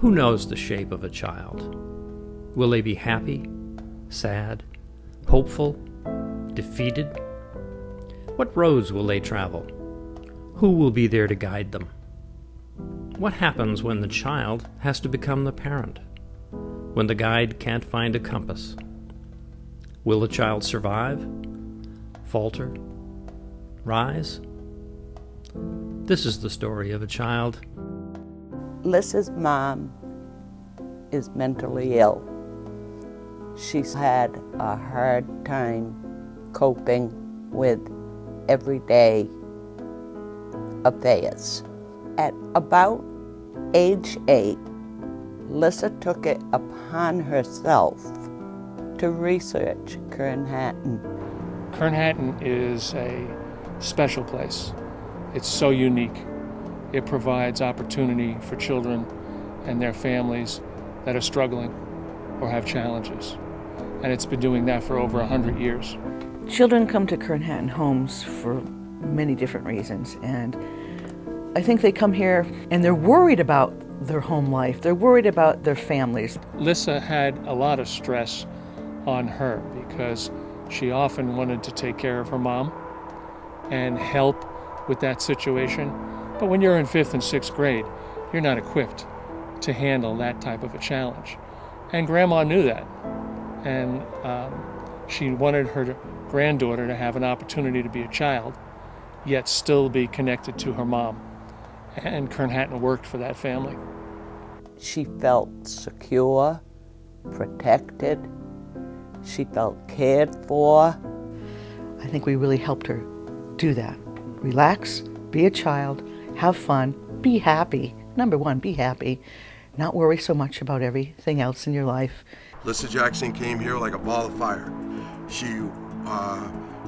Who knows the shape of a child? Will they be happy, sad, hopeful, defeated? What roads will they travel? Who will be there to guide them? What happens when the child has to become the parent? When the guide can't find a compass? Will the child survive? Falter? Rise? This is the story of a child. Lyssa's mom is mentally ill. She's had a hard time coping with everyday affairs. At about age 8, Lyssa took it upon herself to research Kernhattan. Kernhattan is a special place. It's so unique. It provides opportunity for children and their families that are struggling or have challenges. And it's been doing that for over 100 years. Children come to Kernhattan homes for many different reasons, and I think they come here and they're worried about their home life. They're worried about their families. Lyssa had a lot of stress on her because she often wanted to take care of her mom and help with that situation. But when you're in 5th and 6th grade, you're not equipped to handle that type of a challenge. And Grandma knew that. And she wanted her granddaughter to have an opportunity to be a child, yet still be connected to her mom. And Kernhattan worked for that family. She felt secure, protected. She felt cared for. I think we really helped her do that. Relax, be a child, have fun, be happy. Number one, be happy. Not worry so much about everything else in your life. Lyssa Jackson came here like a ball of fire. She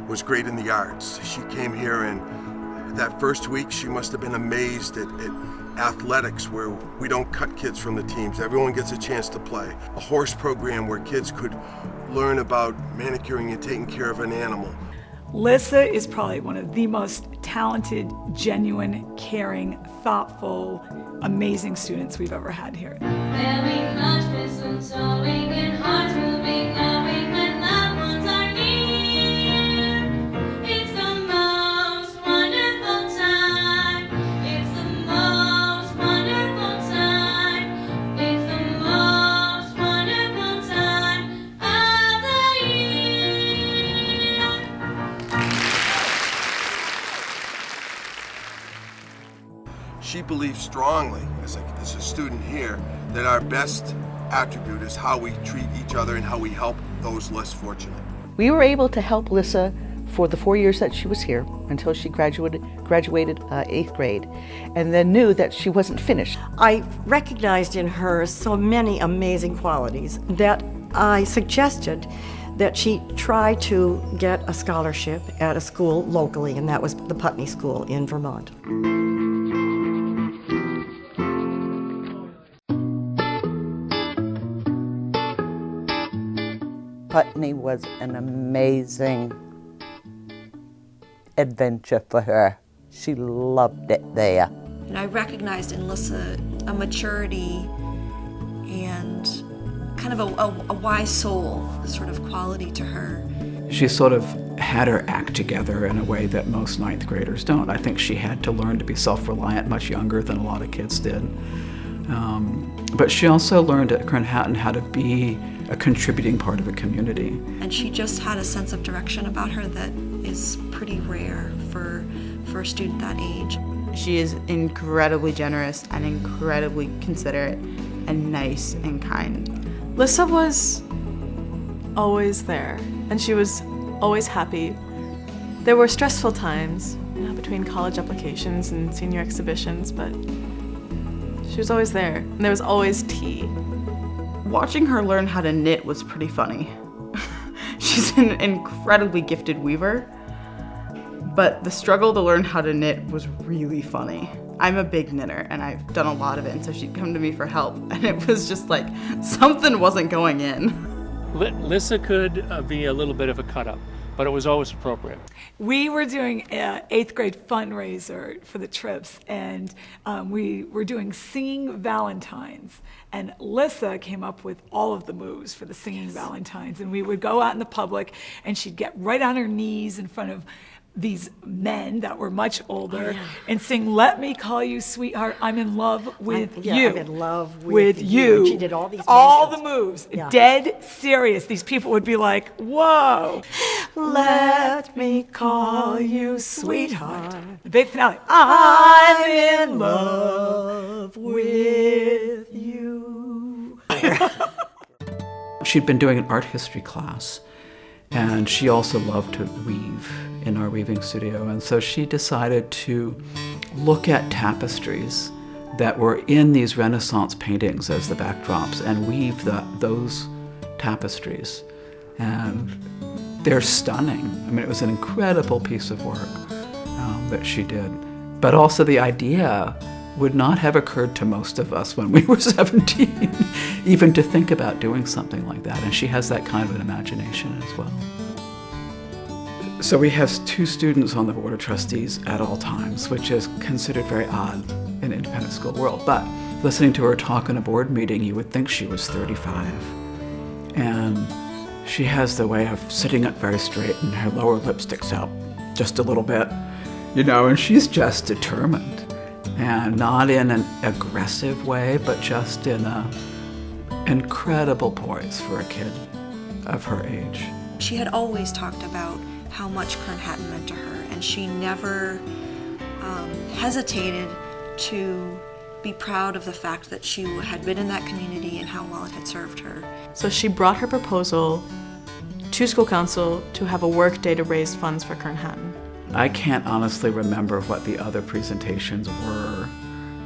was great in the arts. She came here, and that first week she must have been amazed at athletics, where we don't cut kids from the teams. Everyone gets a chance to play. A horse program where kids could learn about manicuring and taking care of an animal. Lyssa is probably one of the most talented, genuine, caring, thoughtful, amazing students we've ever had here. She believes strongly, as a student here, that our best attribute is how we treat each other and how we help those less fortunate. We were able to help Lyssa for the 4 years that she was here until she graduated 8th grade, and then knew that she wasn't finished. I recognized in her so many amazing qualities that I suggested that she try to get a scholarship at a school locally, and that was the Putney School in Vermont. Putney was an amazing adventure for her. She loved it there. And I recognized in Lyssa a maturity and kind of a wise soul sort of quality to her. She sort of had her act together in a way that most 9th graders don't. I think she had to learn to be self-reliant much younger than a lot of kids did. But she also learned at Kernhattan how to be a contributing part of a community. And she just had a sense of direction about her that is pretty rare for a student that age. She is incredibly generous and incredibly considerate and nice and kind. Lyssa was always there, and she was always happy. There were stressful times, between college applications and senior exhibitions, but she was always there, and there was always tea. Watching her learn how to knit was pretty funny. She's an incredibly gifted weaver, but the struggle to learn how to knit was really funny. I'm a big knitter, and I've done a lot of it, and so she'd come to me for help, and it was just like something wasn't going in. Lyssa could be a little bit of a cut-up. but it was always appropriate. We were doing an 8th grade fundraiser for the trips, and we were doing singing Valentines. And Lyssa came up with all of the moves for the singing Valentines. And we would go out in the public, and she'd get right on her knees in front of these men that were much older and sing, "Let me call you sweetheart, I'm in love with you." I'm in love with you. And she did all these all motions. the moves. Yeah. Dead serious. These people would be like, "Whoa. Let me call you sweetheart." The big finale. I'm in love with you. She'd been doing an art history class, and she also loved to weave in our weaving studio. And so she decided to look at tapestries that were in these Renaissance paintings as the backdrops and weave those tapestries. And they're stunning. I mean, it was an incredible piece of work that she did. But also the idea would not have occurred to most of us when we were 17, even to think about doing something like that. And she has that kind of an imagination as well. So we have 2 students on the Board of Trustees at all times, which is considered very odd in the independent school world. But listening to her talk in a board meeting, you would think she was 35. And she has the way of sitting up very straight, and her lower lip sticks out just a little bit, you know, and she's just determined. And not in an aggressive way, but just in an incredible poise for a kid of her age. She had always talked about how much Kern Hatton meant to her, and she never hesitated to be proud of the fact that she had been in that community and how well it had served her. So she brought her proposal to school council to have a work day to raise funds for Kern Hatton. I can't honestly remember what the other presentations were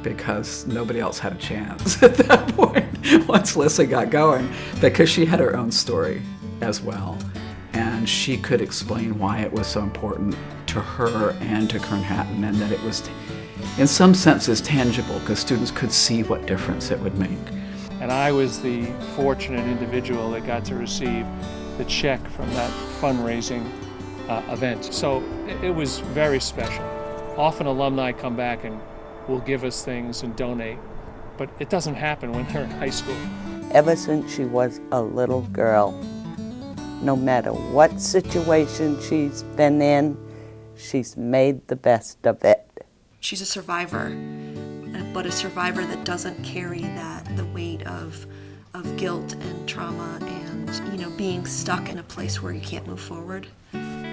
because nobody else had a chance at that point once Lyssa got going, because she had her own story as well. And she could explain why it was so important to her and to Kern Hatton, and that it was, in some senses, tangible, because students could see what difference it would make. And I was the fortunate individual that got to receive the check from that fundraising event. So it was very special. Often alumni come back and will give us things and donate, but it doesn't happen when they're in high school. Ever since she was a little girl, no matter what situation she's been in, she's made the best of it. She's a survivor, but a survivor that doesn't carry the weight of guilt and trauma and, you know, being stuck in a place where you can't move forward.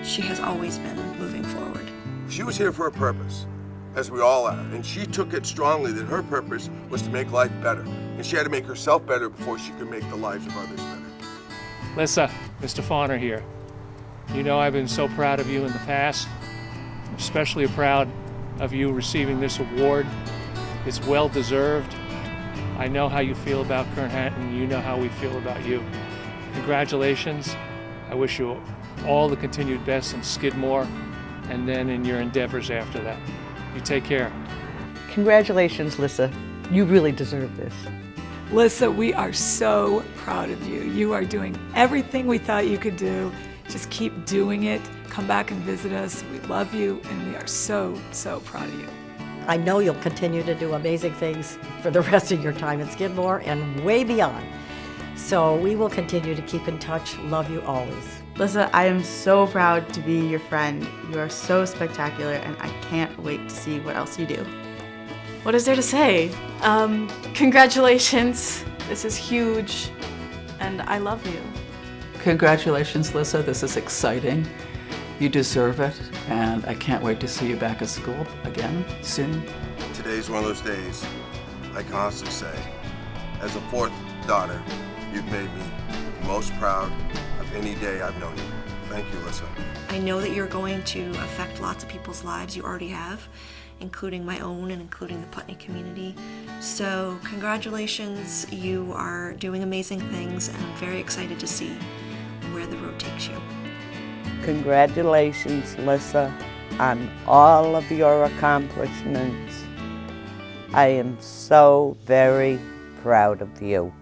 She has always been moving forward. She was here for a purpose, as we all are, and she took it strongly that her purpose was to make life better, and she had to make herself better before she could make the lives of others better. Lyssa, Mr. Fauner here. You know I've been so proud of you in the past. I'm especially proud of you receiving this award. It's well deserved. I know how you feel about Kern Hatton. You know how we feel about you. Congratulations. I wish you all the continued best in Skidmore and then in your endeavors after that. You take care. Congratulations, Lyssa. You really deserve this. Lyssa, we are so proud of you. You are doing everything we thought you could do. Just keep doing it. Come back and visit us. We love you, and we are so, so proud of you. I know you'll continue to do amazing things for the rest of your time at Skidmore and way beyond. So we will continue to keep in touch. Love you always. Lyssa, I am so proud to be your friend. You are so spectacular, and I can't wait to see what else you do. What is there to say? Congratulations. This is huge, and I love you. Congratulations, Lyssa. This is exciting. You deserve it, and I can't wait to see you back at school again soon. Today's one of those days, I can honestly say, as a 4th daughter, you've made me most proud of any day I've known you. Thank you, Lyssa. I know that you're going to affect lots of people's lives. You already have, including my own and including the Putney community. So congratulations, you are doing amazing things, and I'm very excited to see where the road takes you. Congratulations, Lyssa, on all of your accomplishments. I am so very proud of you.